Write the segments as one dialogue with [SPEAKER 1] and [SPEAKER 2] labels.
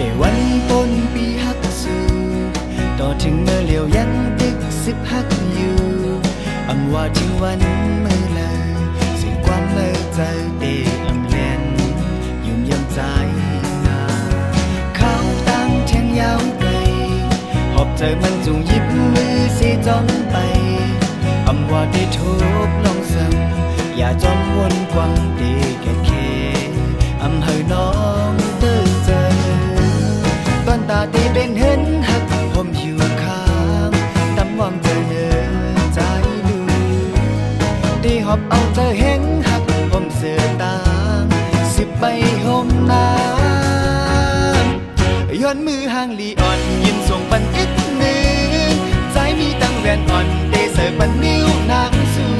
[SPEAKER 1] ได้วันต้นปีฮักสู่ต่อถึงเมื่อเลี้ยวยังตึกสิบฮักอยู่อำว่าถึงวันเมื่อเลยสิ่งความเมื่อใจเตะอำเลียนยุ่มยำใจนาเขาตั้งแทงยาวไกลหอบใจมันจุงยิบมือเสียจอมไปอำว่าได้ทบลองสั่งอย่าจอมวนกวังเดแก่เคอำเฮอน้องเติเจอตอนตาตีเป็นเห็นหักผมอยู่ข้างตำวังเจอเนื้อใจดูได้หอบเอาเธอแห้งหักผมเสือตางสิบใบห่มน้ำย้อนมือห่างลีอ่อนยินส่งปันอิดมือใจมีตั้งแหวนอ่อนเดเสือปันนิ้วนางสู่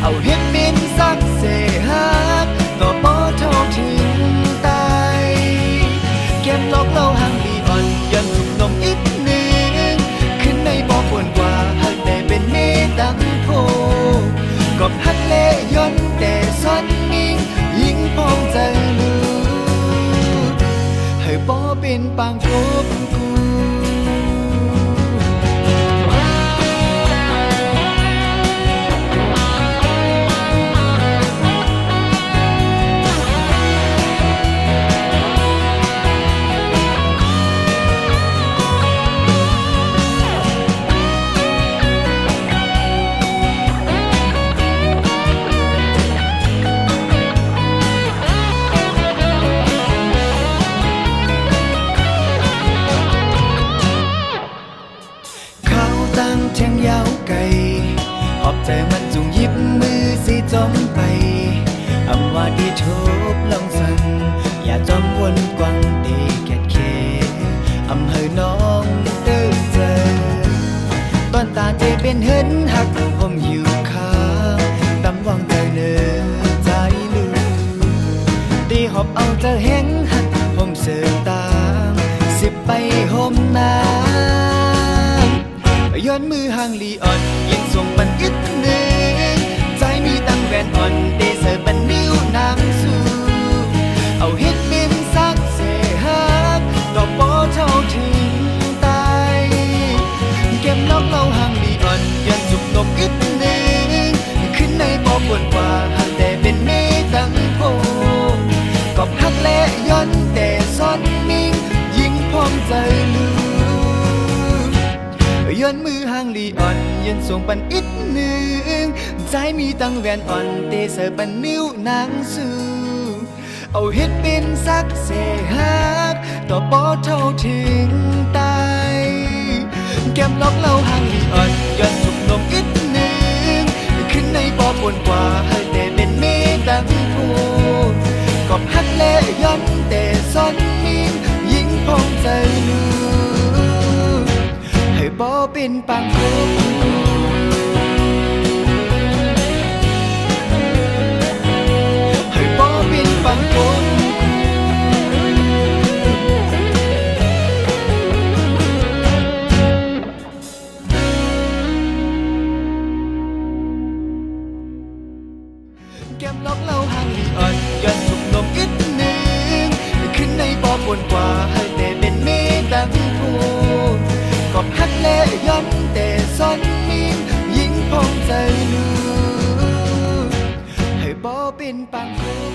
[SPEAKER 1] เอาเฮ็ดเป็นสักเสหักก็บ่เท่าถึงตายเก็บลอกเล่าห่างลีอ่อนย้อนถูกนมอิดนึงขึ้นในบ่ปวนกว่าหักแต่เป็นเมตังโพก็หักเละย้อนแต่ซ้อนนิ่งยิ่งพองใจลูให้บ่เป็นปางกบกูตั้งแทงยาวไกลหอบใจมันจุงยิบมือสิจอมไปอำว่าดีทบลองสั่งอย่าจอมวนกวังเดแก่เคอำเฮอน้องเด้อเจอตอนตาเจเป็นเห็นหักผมอยู่ข้างตำวังเจอเนื้อใจลืมดีหอบเอาเธอแห้งหักผมเสือตางสิบใบห่มน้ำย้อนมือห่างลีอ่อนยิ่งส่งปันอิดนึงใจมีตั้งแหวนอ่อนเดเสือปันนิ้วนางสู่เอาเฮ็ดเป็นสักเสหักก็บ่เท่าถึงตายเก็บนอกเล่าห่างลีอ่อนย้อนจุกนมอิดนึงขึ้นในบ่ปวนกว่าหักแต่เป็นเมตังโพก็หักและย้อนแต่ซ้อนนิ่งยิ่งพร้อมใจลืมย้อนมือห่างลีอ่อนยันส่งปันอิดนึงใจมีตั้งแหวนอ่อนเตเสือปันนิ้วนางสู่เอาเฮ็ดเป็นสักเสหักต่อบ่เท่าถึงตายแก้มล็อกเล่าห่างลีอ่อนย้อนจุกนมอิดนึงขึ้นในบ่ปวนกว่าให้แต่เป็นเมตังโพก็หักและย้อนแต่ซ้อนนิ่งยิ่งพองใจลูให้บ่เป็นปางกบให้บ่เป็นปางกบแก้มล็อกเล่าห่างลีอ่อนย้อนถูกนมอิดนึงขึ้นในบ่ปวนกว่าให้แต่เป็นเมตังโพก็หักและย้อนแต่ซ้อนนิ่งยิ่งพองใจลูให้บ่เป็นปางกบ